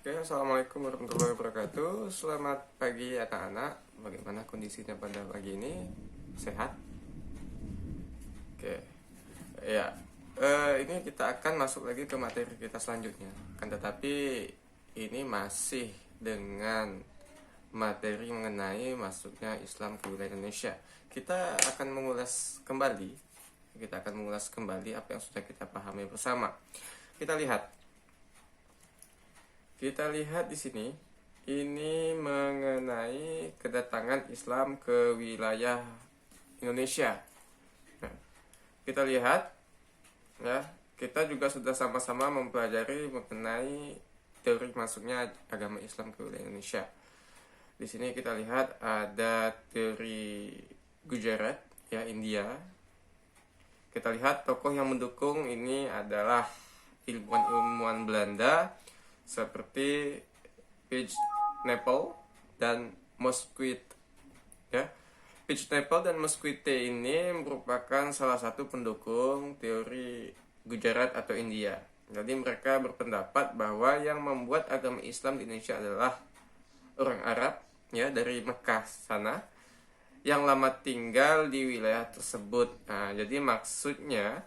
Oke, assalamualaikum warahmatullahi wabarakatuh. Selamat pagi anak-anak. Bagaimana kondisinya pada pagi ini? Sehat? Oke, ya. Ini kita akan masuk lagi ke materi kita selanjutnya. Kan tetapi ini masih dengan materi mengenai masuknya Islam ke wilayah Indonesia. Kita akan mengulas kembali. Kita akan mengulas kembali apa yang sudah kita pahami bersama. Kita lihat di sini, ini mengenai kedatangan Islam ke wilayah Indonesia. Nah, kita lihat, ya, kita juga sudah sama-sama mempelajari mengenai teori masuknya agama Islam ke wilayah Indonesia. Di sini kita lihat ada teori Gujarat, ya, India. Kita lihat tokoh yang mendukung ini adalah ilmuwan-ilmuwan Belanda seperti Pijnapel dan Mosquito, ya. Pijnapel dan Mosquito ini merupakan salah satu pendukung teori Gujarat atau India. Jadi mereka berpendapat bahwa yang membuat agama Islam di Indonesia adalah orang Arab, ya, dari Mekah sana yang lama tinggal di wilayah tersebut. Nah, jadi maksudnya,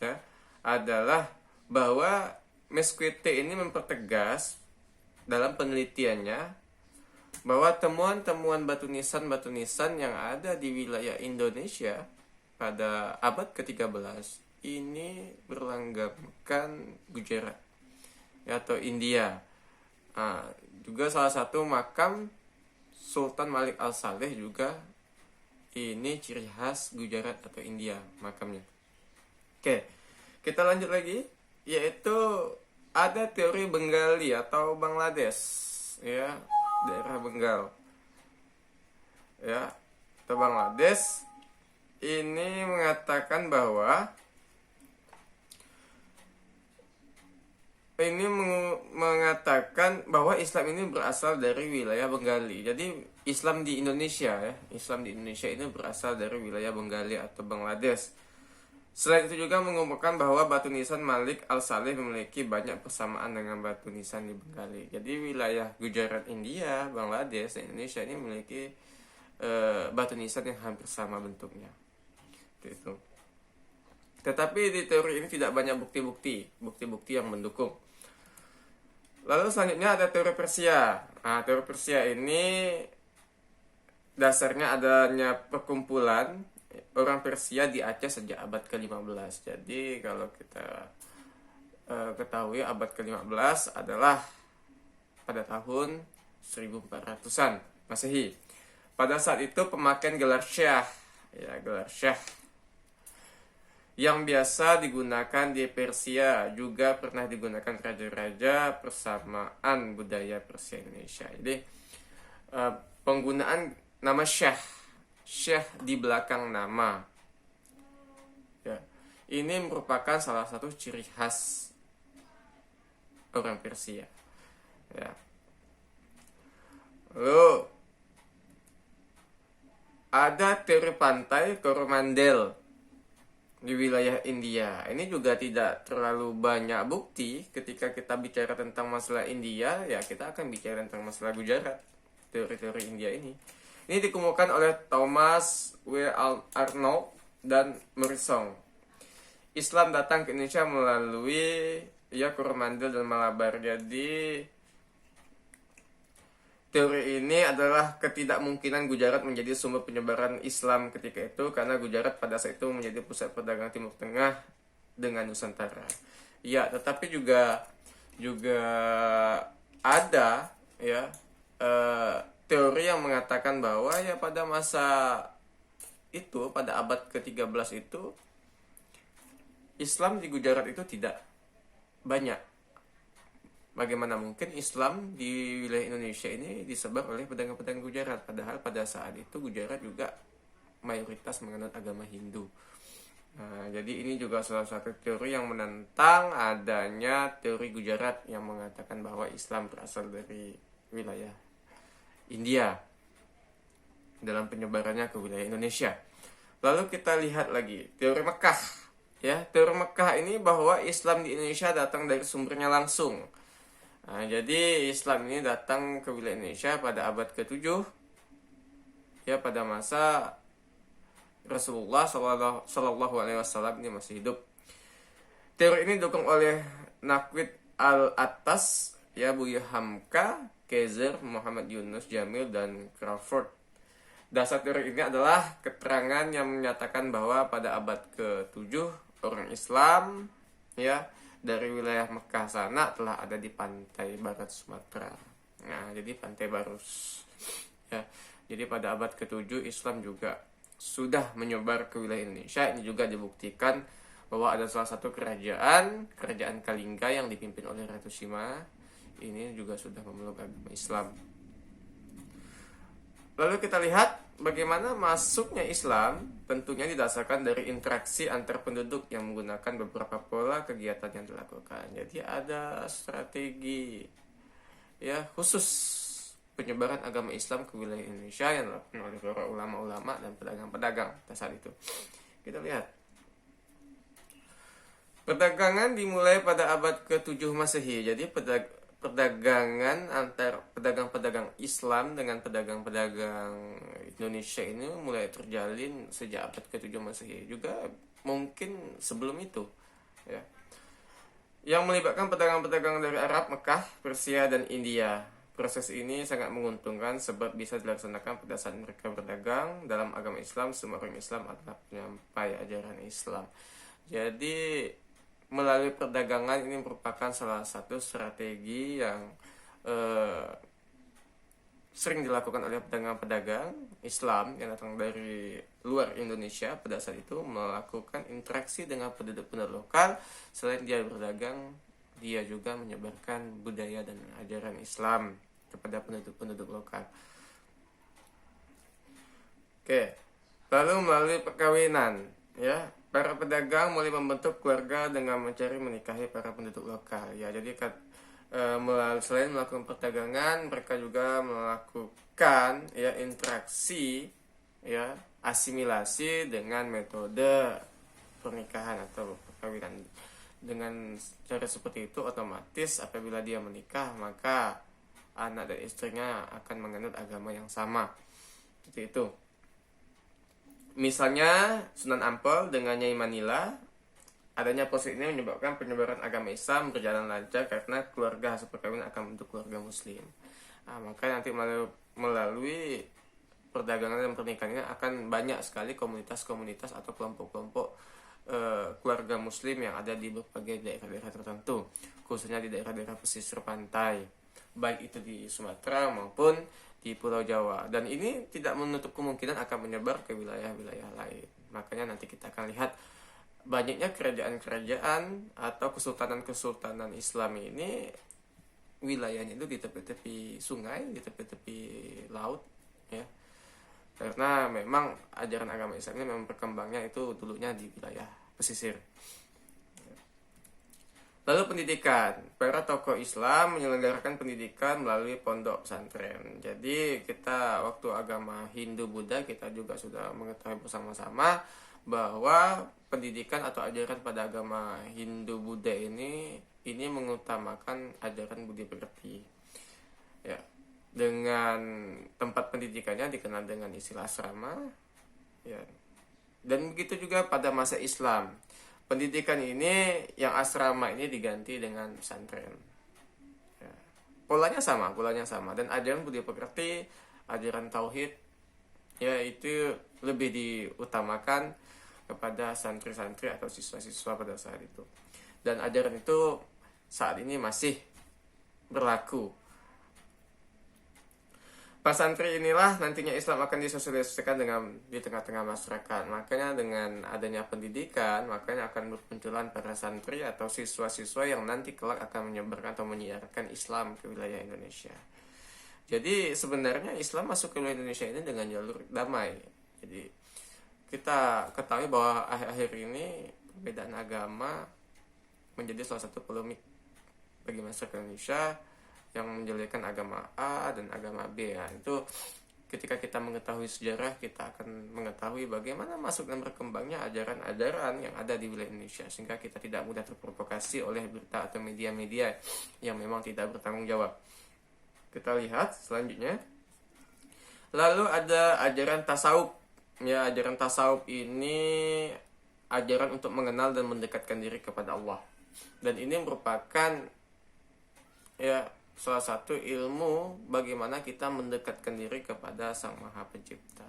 ya, adalah bahwa Mosquito ini mempertegas dalam penelitiannya bahwa temuan-temuan batu nisan yang ada di wilayah Indonesia pada abad ke-13 ini berlanggakan Gujarat, ya, atau India. Nah, juga salah satu makam Sultan Malik Al-Saleh juga ini ciri khas Gujarat atau India makamnya. Oke, kita lanjut lagi, yaitu ada teori Bengali atau Bangladesh, ya, daerah Bengal, ya, atau Bangladesh ini mengatakan bahwa Islam ini berasal dari wilayah Bengali. Jadi Islam di Indonesia, ya, Islam di Indonesia ini berasal dari wilayah Bengali atau Bangladesh. Selain itu juga mengumumkan bahwa batu nisan Malik Al-Saleh memiliki banyak persamaan dengan batu nisan di Bengali. Jadi wilayah Gujarat, India, Bangladesh, dan Indonesia ini memiliki batu nisan yang hampir sama bentuknya. Itu. Tetapi di teori ini tidak banyak bukti-bukti yang mendukung. Lalu selanjutnya ada teori Persia. Nah, teori Persia ini dasarnya adanya perkumpulan orang Persia di Aceh sejak abad ke-15. Jadi kalau kita ketahui abad ke-15 adalah pada tahun 1400-an Masehi. Pada saat itu pemakaian gelar syah, ya, gelar syah yang biasa digunakan di Persia juga pernah digunakan raja-raja persamaan budaya Persia Indonesia. Jadi penggunaan nama syah di belakang nama, ya, ini merupakan salah satu ciri khas orang Persia, ya. Lalu ada teori pantai Coromandel di wilayah India. Ini juga tidak terlalu banyak bukti. Ketika kita bicara tentang masalah India, ya, kita akan bicara tentang masalah Gujarat, teori-teori India ini. Ini dikemukakan oleh Thomas W. Arnold dan Morrison. Islam datang ke Indonesia melalui, ya, Coromandel dan Malabar. Jadi teori ini adalah ketidakmungkinan Gujarat menjadi sumber penyebaran Islam ketika itu, karena Gujarat pada saat itu menjadi pusat perdagangan Timur Tengah dengan Nusantara. Ya, tetapi juga ada, ya, teori yang mengatakan bahwa, ya, pada masa itu, pada abad ke-13 itu, Islam di Gujarat itu tidak banyak. Bagaimana mungkin Islam di wilayah Indonesia ini disebar oleh pedagang-pedagang Gujarat, padahal pada saat itu Gujarat juga mayoritas menganut agama Hindu. Nah, jadi ini juga salah satu teori yang menentang adanya teori Gujarat yang mengatakan bahwa Islam berasal dari wilayah India dalam penyebarannya ke wilayah Indonesia. Lalu kita lihat lagi teori Mekah, ya. Teori Mekah ini bahwa Islam di Indonesia datang dari sumbernya langsung. Nah, jadi Islam ini datang ke wilayah Indonesia pada abad ke-7, ya, pada masa Rasulullah Shallallahu Alaihi Wasallam ini masih hidup. Teori ini didukung oleh Nakwid Al-Attas, ya, Buya Hamka, Kaiser, Muhammad Yunus Jamil, dan Crawford. Dasar teori ini adalah keterangan yang menyatakan bahwa pada abad ke-7 orang Islam, ya, dari wilayah Mekah sana telah ada di pantai barat Sumatera. Nah, jadi pantai Barus. Ya, jadi pada abad ke-7 Islam juga sudah menyebar ke wilayah Indonesia. Ini juga dibuktikan bahwa ada salah satu kerajaan Kalingga yang dipimpin oleh Ratu Sima. Ini juga sudah memeluk agama Islam. Lalu kita lihat bagaimana masuknya Islam tentunya didasarkan dari interaksi antar penduduk yang menggunakan beberapa pola kegiatan yang dilakukan. Jadi ada strategi, ya, khusus penyebaran agama Islam ke wilayah Indonesia yang dilakukan oleh para ulama-ulama dan pedagang-pedagang pada saat itu. Kita lihat. Perdagangan dimulai pada abad ke-7 Masehi. Jadi perdagangan antar pedagang-pedagang Islam dengan pedagang-pedagang Indonesia ini mulai terjalin sejak abad ke-7 Masehi. Juga mungkin sebelum itu, ya. Yang melibatkan pedagang-pedagang dari Arab, Mekah, Persia, dan India. Proses ini sangat menguntungkan sebab bisa dilaksanakan pada saat mereka berdagang. Dalam agama Islam, semua orang Islam adalah penyampai ajaran Islam. Jadi melalui perdagangan ini merupakan salah satu strategi yang sering dilakukan oleh pedagang-pedagang Islam yang datang dari luar Indonesia pada saat itu, melakukan interaksi dengan penduduk-penduduk lokal. Selain dia berdagang, dia juga menyebarkan budaya dan ajaran Islam kepada penduduk-penduduk lokal. Oke, lalu melalui perkawinan, ya, para pedagang mulai membentuk keluarga dengan mencari menikahi para penduduk lokal. Ya, jadi selain melakukan perdagangan, mereka juga melakukan, ya, interaksi, ya, asimilasi dengan metode pernikahan atau perkawinan. Dengan cara seperti itu, otomatis apabila dia menikah, maka anak dan istrinya akan menganut agama yang sama. Seperti itu. Misalnya Sunan Ampel dengan Nyai Manila. Adanya proses ini menyebabkan penyebaran agama Islam berjalan lancar karena keluarga hasil perkawinan akan bentuk keluarga Muslim. Nah, maka nanti melalui perdagangan dan pernikahan ini akan banyak sekali komunitas-komunitas atau kelompok-kelompok keluarga Muslim yang ada di berbagai daerah-daerah tertentu, khususnya di daerah-daerah pesisir pantai, baik itu di Sumatera maupun di Pulau Jawa. Dan ini tidak menutup kemungkinan akan menyebar ke wilayah-wilayah lain. Makanya nanti kita akan lihat banyaknya kerajaan-kerajaan atau kesultanan-kesultanan Islam ini wilayahnya itu di tepi-tepi sungai, di tepi-tepi laut, ya. Karena memang ajaran agama Islam ini memang berkembangnya itu dulunya di wilayah pesisir. Lalu pendidikan, para tokoh Islam menyelenggarakan pendidikan melalui pondok pesantren. Jadi kita waktu agama Hindu Buddha kita juga sudah mengetahui bersama-sama bahwa pendidikan atau ajaran pada agama Hindu Buddha ini mengutamakan ajaran budi pekerti, ya, dengan tempat pendidikannya dikenal dengan istilah asrama, ya. Dan begitu juga pada masa Islam, pendidikan ini yang asrama ini diganti dengan pesantren, ya. polanya sama dan ajaran budi pekerti, ajaran tauhid, ya, itu lebih diutamakan kepada santri-santri atau siswa-siswa pada saat itu. Dan ajaran itu saat ini masih berlaku. Pas santri inilah nantinya Islam akan disosialisasikan di tengah-tengah masyarakat. Makanya dengan adanya pendidikan, makanya akan bermunculan para santri atau siswa-siswa yang nanti kelak akan menyebarkan atau menyiarkan Islam ke wilayah Indonesia. Jadi sebenarnya Islam masuk ke wilayah Indonesia ini dengan jalur damai. Jadi kita ketahui bahwa akhir-akhir ini perbedaan agama menjadi salah satu polemik bagi masyarakat Indonesia yang menjelekkan agama A dan agama B. Ya, itu ketika kita mengetahui sejarah, kita akan mengetahui bagaimana masuk dan berkembangnya ajaran-ajaran yang ada di wilayah Indonesia, sehingga kita tidak mudah terprovokasi oleh berita atau media-media yang memang tidak bertanggung jawab. Kita lihat selanjutnya. Lalu ada ajaran tasawuf. Ya, ajaran tasawuf ini ajaran untuk mengenal dan mendekatkan diri kepada Allah. Dan ini merupakan ya salah satu ilmu bagaimana kita mendekatkan diri kepada Sang Maha Pencipta.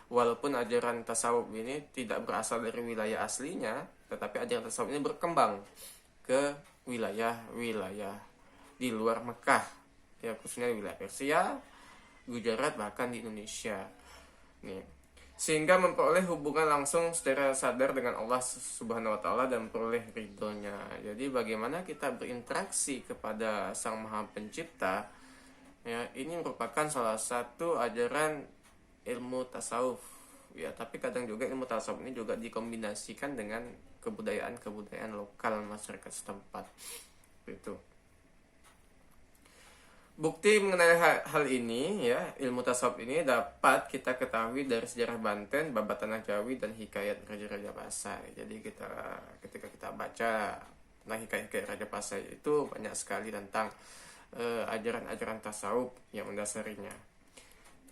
Walaupun ajaran tasawuf ini tidak berasal dari wilayah aslinya, tetapi ajaran tasawuf ini berkembang ke wilayah-wilayah di luar Mekah, ya khususnya di wilayah Persia, Gujarat, bahkan di Indonesia. Nih, sehingga memperoleh hubungan langsung secara sadar dengan Allah Subhanahu wa taala dan memperoleh ridhonya. Jadi bagaimana kita berinteraksi kepada Sang Maha Pencipta, ya ini merupakan salah satu ajaran ilmu tasawuf. Ya, tapi kadang juga ilmu tasawuf ini juga dikombinasikan dengan kebudayaan lokal masyarakat setempat. Itu. Bukti mengenai hal ini, ya ilmu tasawuf ini dapat kita ketahui dari sejarah Banten, Babat Tanah Jawi, dan hikayat Raja-Raja Pasai. Jadi ketika kita baca tentang hikayat Raja Pasai itu banyak sekali tentang ajaran-ajaran tasawuf yang mendasarinya.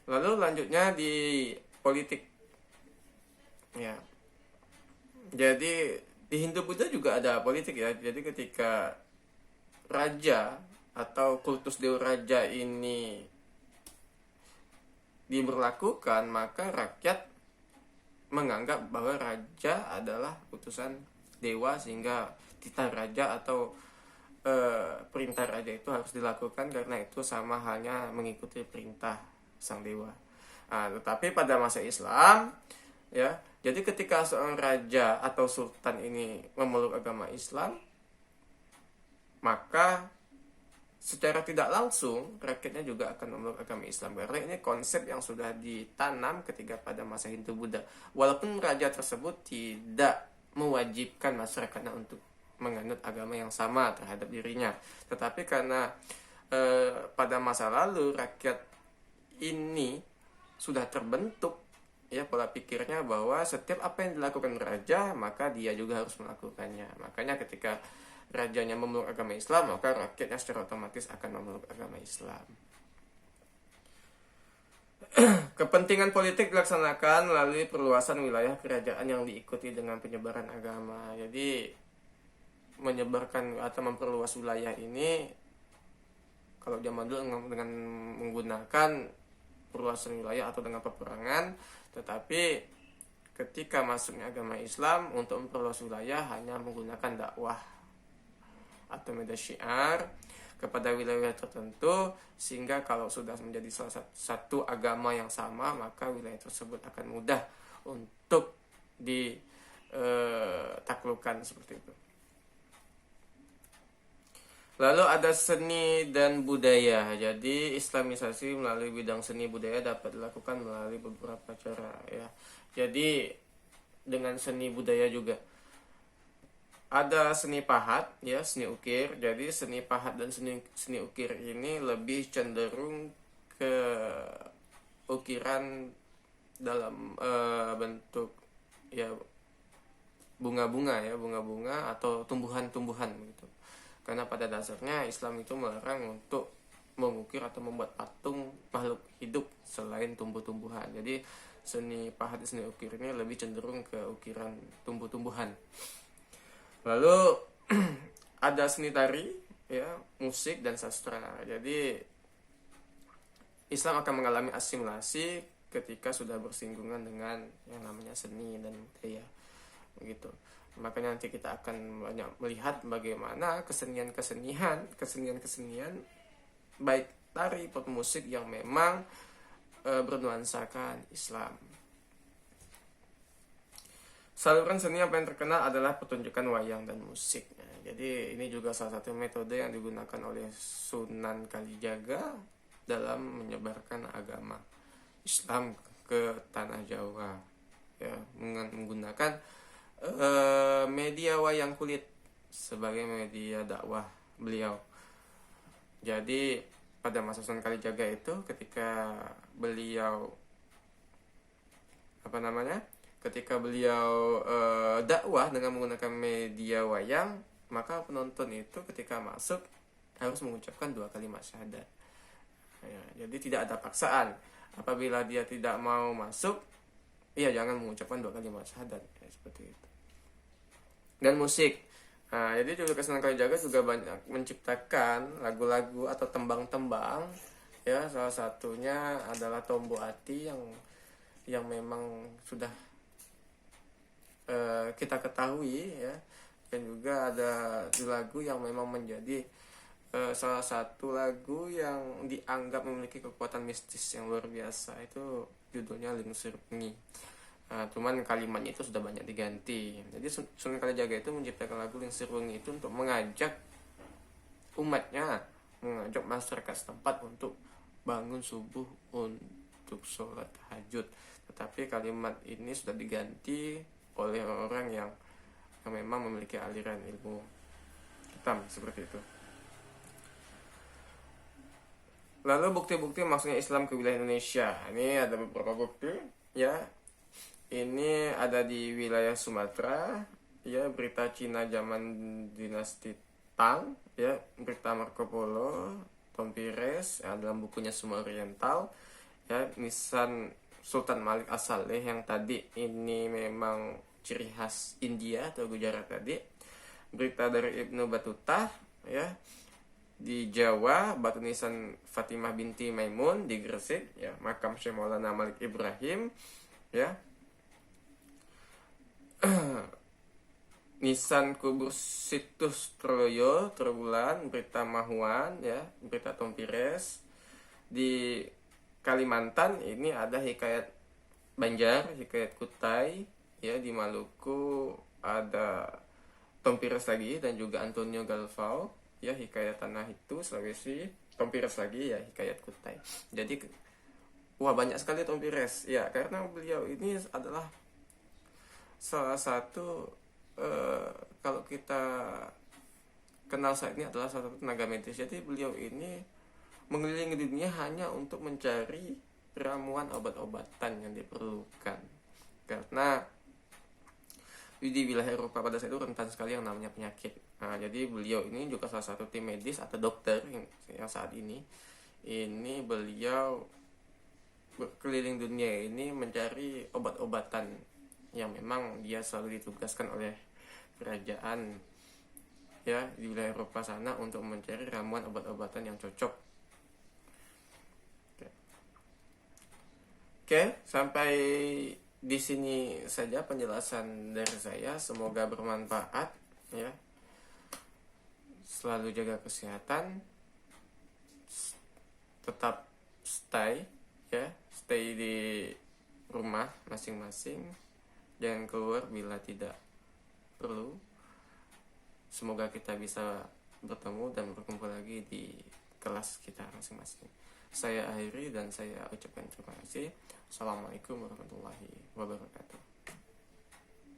Lalu lanjutnya di politik, ya. Jadi di Hindu Buddha juga ada politik, ya. Jadi ketika raja atau kultus dewa raja ini diberlakukan, maka rakyat menganggap bahwa raja adalah utusan dewa, sehingga titah raja atau perintah raja itu harus dilakukan karena itu sama halnya mengikuti perintah sang dewa. Nah, tetapi pada masa Islam, ya, jadi ketika seorang raja atau sultan ini memeluk agama Islam, maka secara tidak langsung rakyatnya juga akan memeluk agama Islam, karena ini konsep yang sudah ditanam ketika pada masa Hindu Buddha. Walaupun raja tersebut tidak mewajibkan masyarakatnya untuk menganut agama yang sama terhadap dirinya, tetapi karena pada masa lalu rakyat ini sudah terbentuk, ya, pola pikirnya bahwa setiap apa yang dilakukan raja maka dia juga harus melakukannya. Makanya ketika rajanya memeluk agama Islam, maka rakyatnya secara otomatis akan memeluk agama Islam. Kepentingan politik dilaksanakan melalui perluasan wilayah kerajaan yang diikuti dengan penyebaran agama. Jadi menyebarkan atau memperluas wilayah ini, kalau zaman dulu dengan menggunakan perluasan wilayah atau dengan peperangan, tetapi ketika masuknya agama Islam, untuk memperluas wilayah hanya menggunakan dakwah atau media syiar kepada wilayah tertentu, sehingga kalau sudah menjadi salah satu agama yang sama, maka wilayah tersebut akan mudah untuk ditaklukkan seperti itu. Lalu ada seni dan budaya. Jadi islamisasi melalui bidang seni budaya dapat dilakukan melalui beberapa cara, ya. Jadi dengan seni budaya juga ada seni pahat, ya, seni ukir. Jadi seni pahat dan seni ukir ini lebih cenderung ke ukiran dalam bentuk, ya, bunga-bunga, ya, bunga-bunga atau tumbuhan-tumbuhan gitu. Karena pada dasarnya Islam itu melarang untuk mengukir atau membuat patung makhluk hidup selain tumbuh-tumbuhan. Jadi seni pahat dan seni ukir ini lebih cenderung ke ukiran tumbuh-tumbuhan. Lalu ada seni tari, ya, musik dan sastra. Jadi Islam akan mengalami asimilasi ketika sudah bersinggungan dengan yang namanya seni dan budaya, begitu. Makanya nanti kita akan banyak melihat bagaimana kesenian baik tari maupun musik yang memang bernuansakan Islam. Saluran seni yang paling terkenal adalah pertunjukan wayang dan musik. Jadi ini juga salah satu metode yang digunakan oleh Sunan Kalijaga dalam menyebarkan agama Islam ke tanah Jawa, ya, menggunakan media wayang kulit sebagai media dakwah beliau. Jadi pada masa Sunan Kalijaga itu, ketika beliau ketika beliau dakwah dengan menggunakan media wayang, maka penonton itu ketika masuk harus mengucapkan 2 kalimat syahadat. Ya, jadi tidak ada paksaan. Apabila dia tidak mau masuk, iya jangan mengucapkan 2 kalimat syahadat, ya, seperti itu. Dan musik, nah, jadi juga Sunan Kalijaga juga banyak menciptakan lagu-lagu atau tembang-tembang, ya, salah satunya adalah Tombo Ati yang memang sudah kita ketahui, ya. Dan juga ada lagu yang memang menjadi salah satu lagu yang dianggap memiliki kekuatan mistis yang luar biasa, itu judulnya Lingsir Wengi. Cuman kalimatnya itu sudah banyak diganti. Jadi Sunan Kalijaga itu menciptakan lagu Lingsir Wengi itu untuk mengajak umatnya, mengajak masyarakat setempat untuk bangun subuh untuk sholat tahajud. Tetapi kalimat ini sudah diganti oleh orang yang memang memiliki aliran ilmu hitam seperti itu. Lalu bukti-bukti masuknya Islam ke wilayah Indonesia. Ini ada beberapa bukti, ya. Ini ada di wilayah Sumatera, ya, berita Cina zaman dinasti Tang, ya, berita Marco Polo, Tom Pires, ya, dalam bukunya Summa Oriental, ya, nisan Sultan Malik As-Saleh yang tadi ini memang ciri khas India atau Gujarat tadi. Berita dari Ibnu Battuta, ya, di Jawa, batu nisan Fatimah binti Maimun di Gresik, ya, makam Syekh Maulana Malik Ibrahim, ya. Nisan kubur Situs Troyo Trowulan, berita Mahuan, ya, berita Tompires. Di Kalimantan ini ada Hikayat Banjar, Hikayat Kutai, ya. Di Maluku ada Tompires lagi dan juga Antonio Galvao, ya, Hikayat Tanah Itu. Sulawesi, Tompires lagi, ya, Hikayat Kutai. Jadi banyak sekali Tompires, ya, karena beliau ini adalah salah satu kalau kita kenal saat ini adalah salah satu tenaga medis. Jadi beliau ini mengelilingi dunia hanya untuk mencari ramuan obat-obatan yang diperlukan, karena di wilayah Eropa pada saat itu rentan sekali yang namanya penyakit. Nah, jadi beliau ini juga salah satu tim medis atau dokter yang saat ini beliau berkeliling dunia ini mencari obat-obatan yang memang dia selalu ditugaskan oleh kerajaan, ya, di wilayah Eropa sana untuk mencari ramuan obat-obatan yang cocok. Oke, sampai di sini saja penjelasan dari saya. Semoga bermanfaat, ya. Selalu jaga kesehatan, tetap stay di rumah masing-masing, jangan keluar bila tidak perlu. Semoga kita bisa bertemu dan berkumpul lagi di kelas kita masing-masing. Saya akhiri dan saya ucapkan terima kasih. Assalamualaikum warahmatullahi wabarakatuh.